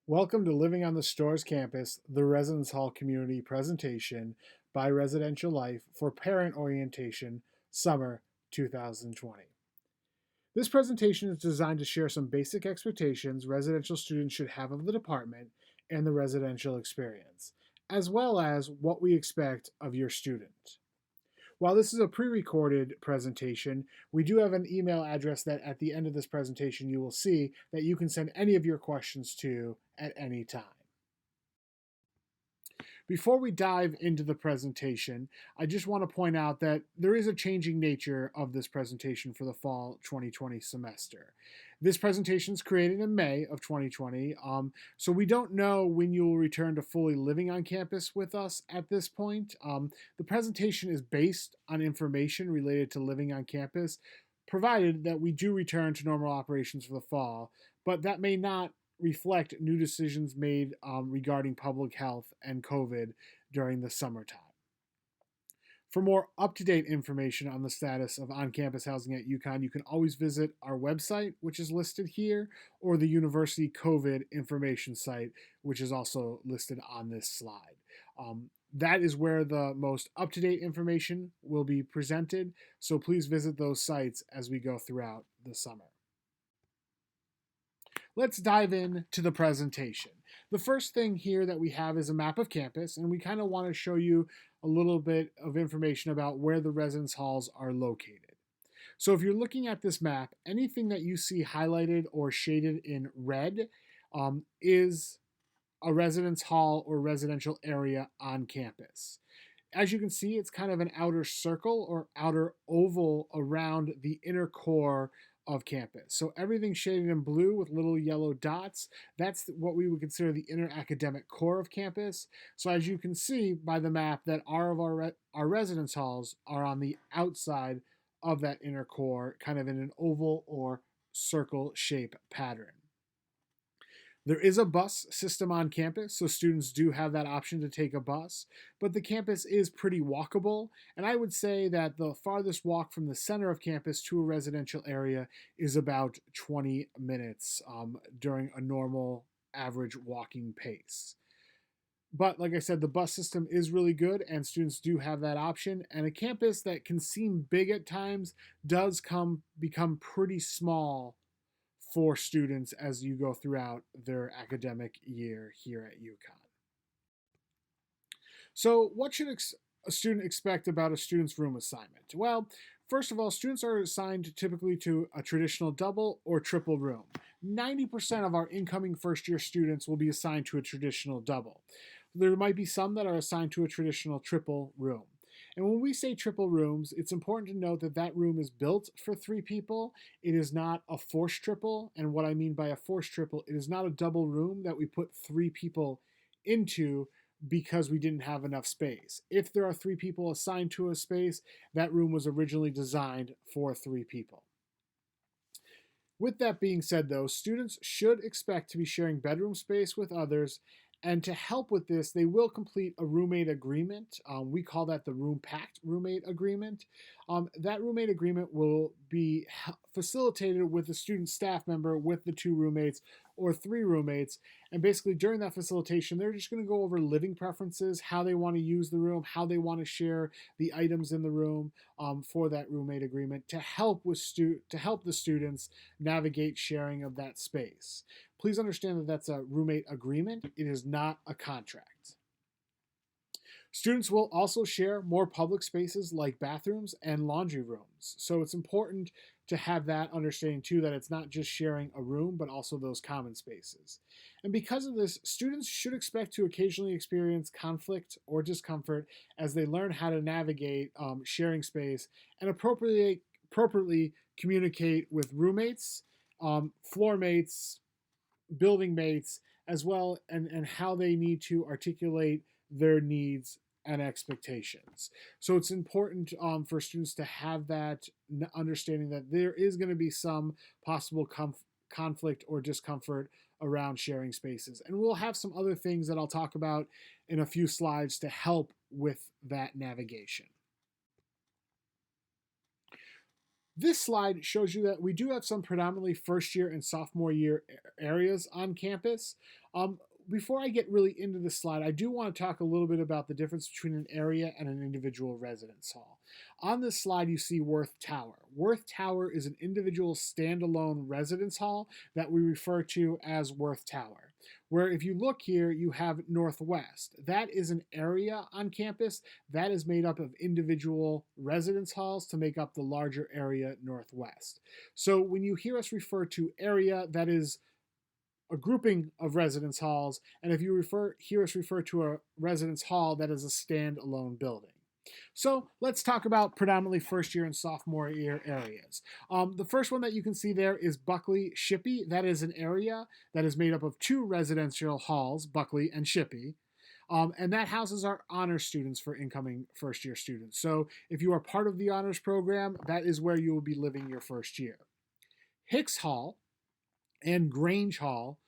Welcome to Living on the Stores campus, the Residence Hall Community Presentation by Residential Life for Parent Orientation, Summer 2020. This presentation is designed to share some basic expectations residential students should have of the department and the residential experience, as well as what we expect of your student. While this is a pre-recorded presentation, we do have an email address that at the end of this presentation you will see that you can send any of your questions to at any time. Before we dive into the presentation, I just want to point out that there is a changing nature of this presentation for the fall 2020 semester. This presentation is created in May of 2020, so we don't know when you will return to fully living on campus with us at this point. The presentation is based on information related to living on campus, provided that we do return to normal operations for the fall, but that may not reflect new decisions made regarding public health and COVID during the summertime. For more up-to-date information on the status of on-campus housing at UConn, you can always visit our website, which is listed here, or the University COVID information site, which is also listed on this slide. That is where the most up-to-date information will be presented, so please visit those sites as we go throughout the summer. Let's dive into the presentation. The first thing here that we have is a map of campus, and we kind of want to show you a little bit of information about where the residence halls are located. So if you're looking at this map, anything that you see highlighted or shaded in red is a residence hall or residential area on campus. As you can see, it's kind of an outer circle or outer oval around the inner core of campus. So everything shaded in blue with little yellow dots, that's what we would consider the inner academic core of campus. So as you can see by the map that our residence halls are on the outside of that inner core, kind of in an oval or circle shape pattern. There is a bus system on campus, so students do have that option to take a bus, but the campus is pretty walkable, and I would say that the farthest walk from the center of campus to a residential area is about 20 minutes during a normal average walking pace. But like I said, the bus system is really good, and students do have that option. And a campus that can seem big at times does become pretty small for students as you go throughout their academic year here at UConn. So, what should a student expect about a student's room assignment? Well, first of all, students are assigned typically to a traditional double or triple room. 90% of our incoming first year students will be assigned to a traditional double. There might be some that are assigned to a traditional triple room. And when we say triple rooms, it's important to note that that room is built for 3 people. It is not a forced triple. And what I mean by a forced triple, it is not a double room that we put 3 people into because we didn't have enough space. If there are 3 people assigned to a space, that room was originally designed for 3 people. With that being said, though, students should expect to be sharing bedroom space with others, and to help with this, they will complete a roommate agreement. We call that the room pact roommate agreement. That roommate agreement will be facilitated with a student staff member with the 2 roommates or 3 roommates. And basically, during that facilitation, they're just going to go over living preferences, how they want to use the room, how they want to share the items in the room for that roommate agreement to help the students navigate sharing of that space. Please understand that that's a roommate agreement. It is not a contract. Students will also share more public spaces like bathrooms and laundry rooms. So it's important to have that understanding too, that it's not just sharing a room, but also those common spaces. And because of this, students should expect to occasionally experience conflict or discomfort as they learn how to navigate sharing space and appropriately communicate with roommates, floor mates, building mates, as well, and how they need to articulate their needs and expectations. So it's important for students to have that understanding that there is going to be some possible conflict or discomfort around sharing spaces. And we'll have some other things that I'll talk about in a few slides to help with that navigation. This slide shows you that we do have some predominantly first year and sophomore year areas on campus. Um, Before I get really into this slide, I do want to talk a little bit about the difference between an area and an individual residence hall. On this slide, you see Worth Tower. Worth Tower is an individual standalone residence hall that we refer to as Worth Tower. Where if you look here, you have Northwest. That is an area on campus that is made up of individual residence halls to make up the larger area Northwest. So when you hear us refer to area, that is a grouping of residence halls, and if you hear us refer to a residence hall, that is a standalone building. So let's talk about predominantly first year and sophomore year areas. The first one that you can see there is Buckley Shippey. That is an area that is made up of two residential halls, Buckley and Shippey. And that houses our honors students for incoming first year students. So if you are part of the honors program, that is where you will be living your first year. Hicks Hall and Grange Hall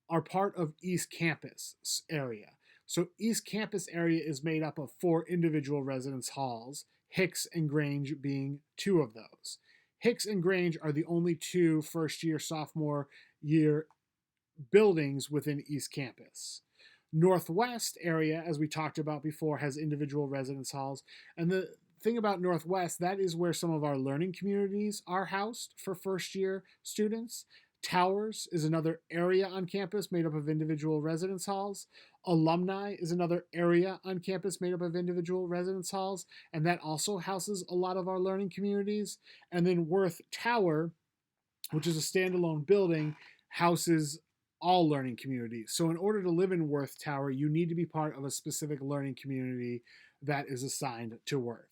are part of East Campus area. So East Campus area is made up of 4 individual residence halls, Hicks and Grange being 2 of those. Hicks and Grange are the only 2 first year, sophomore year buildings within East Campus. Northwest area, as we talked about before, has individual residence halls. And the thing about Northwest, that is where some of our learning communities are housed for first year students. Towers is another area on campus made up of individual residence halls. Alumni is another area on campus made up of individual residence halls, and that also houses a lot of our learning communities. And then Worth Tower, which is a standalone building, houses all learning communities. So in order to live in Worth Tower, you need to be part of a specific learning community that is assigned to Worth.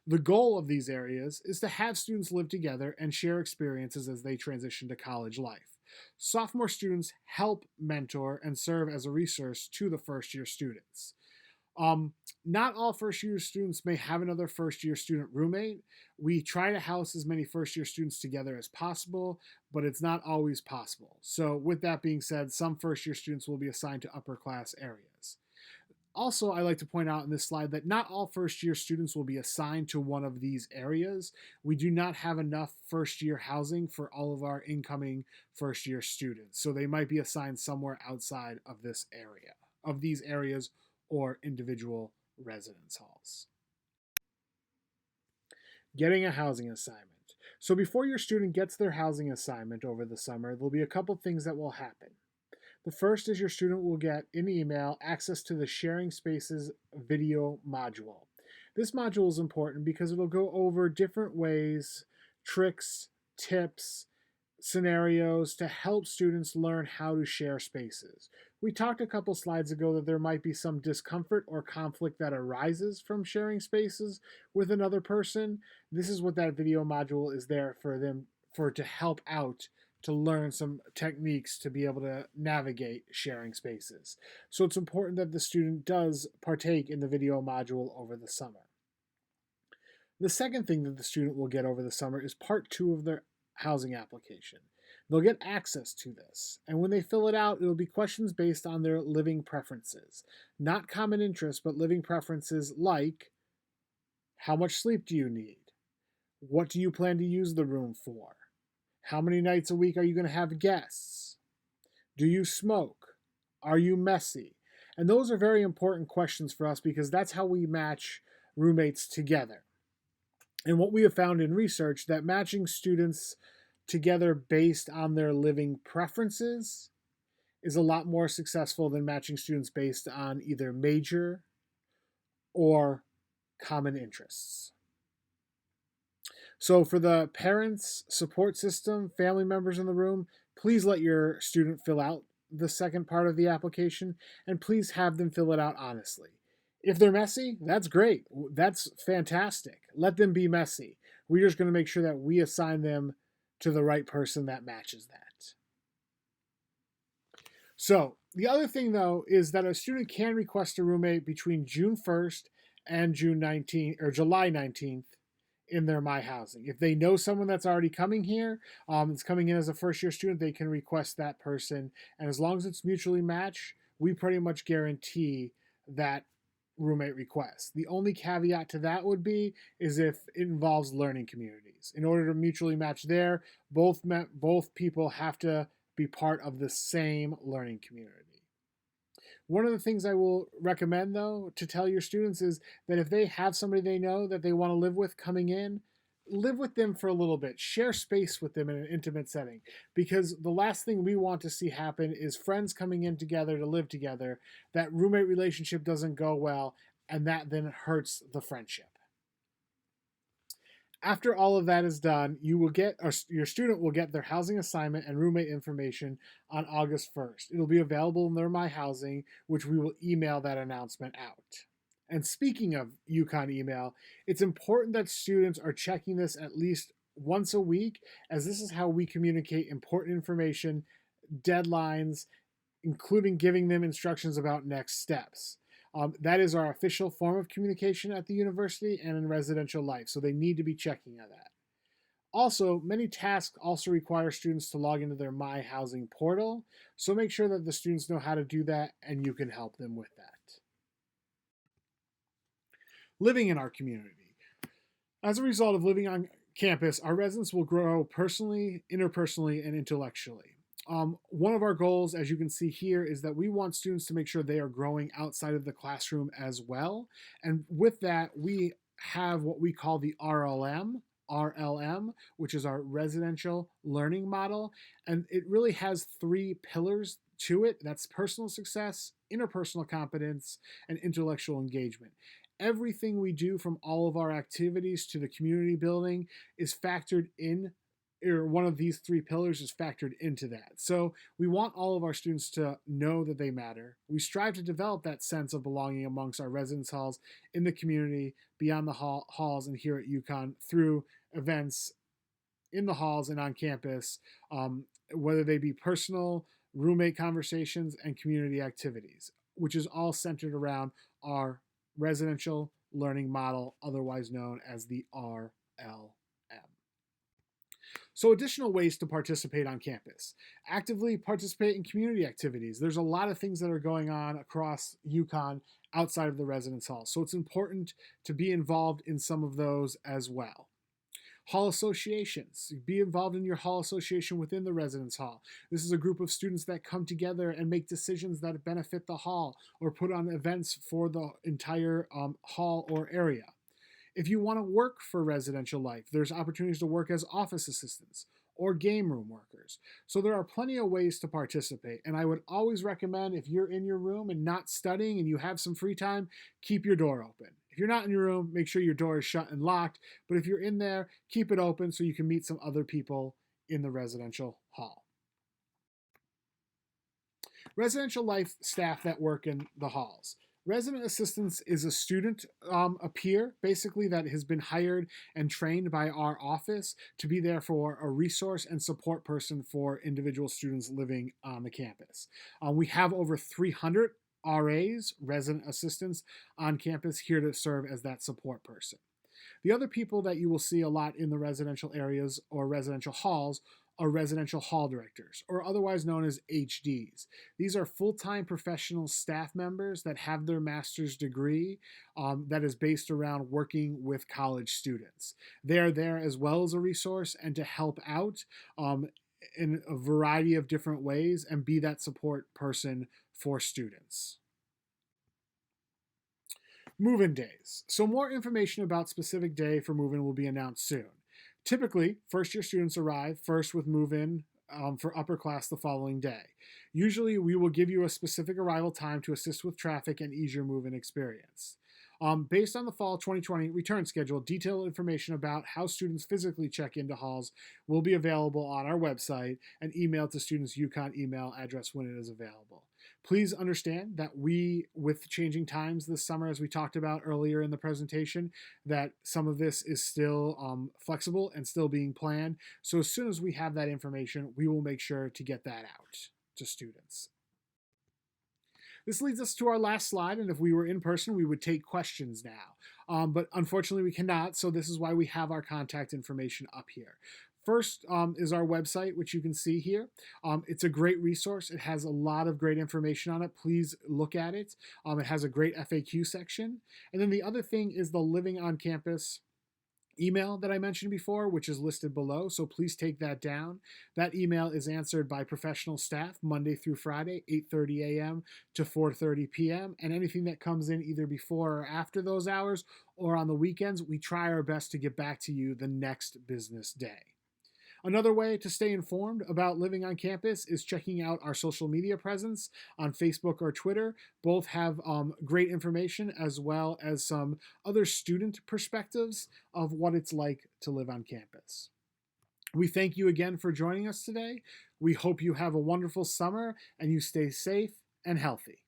The goal of these areas is to have students live together and share experiences as they transition to college life. Sophomore students help mentor and serve as a resource to the first year students. Not all first year students may have another first year student roommate. We try to house as many first year students together as possible, but it's not always possible. So with that being said, some first year students will be assigned to upper class areas. Also, I like to point out in this slide that not all first year students will be assigned to one of these areas. We do not have enough first year housing for all of our incoming first year students. So they might be assigned somewhere outside of this area, of these areas, or individual residence halls. Getting a housing assignment. So before your student gets their housing assignment over the summer, there'll be a couple things that will happen. The first is your student will get in email access to the Sharing Spaces video module. This module is important because it'll go over different ways, tricks, tips, scenarios to help students learn how to share spaces. We talked a couple slides ago that there might be some discomfort or conflict that arises from sharing spaces with another person. This is what that video module is there for to help out, to learn some techniques to be able to navigate sharing spaces. So it's important that the student does partake in the video module over the summer. The second thing that the student will get over the summer is part 2 of their housing application. They'll get access to this, and when they fill it out, it'll be questions based on their living preferences. Not common interests, but living preferences like, how much sleep do you need? What do you plan to use the room for? How many nights a week are you going to have guests? Do you smoke? Are you messy? And those are very important questions for us because that's how we match roommates together. And what we have found in research that matching students together based on their living preferences is a lot more successful than matching students based on either major or common interests. So for the parents, support system, family members in the room, please let your student fill out the second part of the application, and please have them fill it out honestly. If they're messy, that's great. That's fantastic. Let them be messy. We're just going to make sure that we assign them to the right person that matches that. So the other thing, though, is that a student can request a roommate between June 1st and June 19th or July 19th in their My Housing. If they know someone that's already coming here, that's coming in as a first year student, they can request that person. And as long as it's mutually matched, we pretty much guarantee that roommate request. The only caveat to that would be is if it involves learning communities. In order to mutually match there, both people have to be part of the same learning community. One of the things I will recommend, though, to tell your students is that if they have somebody they know that they want to live with coming in, live with them for a little bit. Share space with them in an intimate setting. Because the last thing we want to see happen is friends coming in together to live together, that roommate relationship doesn't go well, and that then hurts the friendship. After all of that is done, you will get, or your student will get their housing assignment and roommate information on August 1st. It'll be available in their My Housing, which we will email that announcement out. And speaking of UConn email, it's important that students are checking this at least once a week, as this is how we communicate important information, deadlines, including giving them instructions about next steps. That is our official form of communication at the university and in residential life, so they need to be checking on that. Also, many tasks also require students to log into their My Housing portal, so make sure that the students know how to do that and you can help them with that. Living in our community. As a result of living on campus, our residents will grow personally, interpersonally, and intellectually. One of our goals, as you can see here, is that we want students to make sure they are growing outside of the classroom as well. And with that, we have what we call the RLM, which is our residential learning model. And it really has 3 pillars to it. That's personal success, interpersonal competence, and intellectual engagement. Everything we do, from all of our activities to the community building, is factored in, or one of these 3 pillars is factored into that. So we want all of our students to know that they matter. We strive to develop that sense of belonging amongst our residence halls, in the community, beyond the halls, and here at UConn through events in the halls and on campus, whether they be personal, roommate conversations, and community activities, which is all centered around our residential learning model, otherwise known as the RLM. So, additional ways to participate on campus. Actively participate in community activities. There's a lot of things that are going on across UConn outside of the residence hall, so it's important to be involved in some of those as well. Hall associations. Be involved in your hall association within the residence hall. This is a group of students that come together and make decisions that benefit the hall, or put on events for the entire hall or area. If you want to work for residential life, there's opportunities to work as office assistants or game room workers. So there are plenty of ways to participate. And I would always recommend, if you're in your room and not studying and you have some free time, keep your door open. If you're not in your room, make sure your door is shut and locked. But if you're in there, keep it open so you can meet some other people in the residential hall. Residential life staff that work in the halls. Resident assistance is a student, a peer, basically, that has been hired and trained by our office to be there for a resource and support person for individual students living on the campus. We have over 300 RAs, resident assistants, on campus here to serve as that support person. The other people that you will see a lot in the residential areas or residential halls are residential hall directors, or otherwise known as HDs. These are full-time professional staff members that have their master's degree that is based around working with college students. They are there as well as a resource and to help out in a variety of different ways and be that support person for students. Move-in days. So more information about specific day for move-in will be announced soon. Typically, first-year students arrive first with move-in for upper class the following day. Usually, we will give you a specific arrival time to assist with traffic and ease your move-in experience. Based on the fall 2020 return schedule, detailed information about how students physically check into halls will be available on our website and emailed to students' UConn email address when it is available. Please understand that with changing times this summer, as we talked about earlier in the presentation, that some of this is still flexible and still being planned. So as soon as we have that information, we will make sure to get that out to students. This leads us to our last slide, and if we were in person, we would take questions now. But unfortunately, we cannot, so this is why we have our contact information up here. First is our website, which you can see here. It's a great resource. It has a lot of great information on it. Please look at it. It has a great FAQ section. And then the other thing is the Living on Campus email that I mentioned before, which is listed below. So please take that down. That email is answered by professional staff Monday through Friday, 8:30 a.m. to 4:30 p.m. And anything that comes in either before or after those hours or on the weekends, we try our best to get back to you the next business day. Another way to stay informed about living on campus is checking out our social media presence on Facebook or Twitter. Both have great information as well as some other student perspectives of what it's like to live on campus. We thank you again for joining us today. We hope you have a wonderful summer and you stay safe and healthy.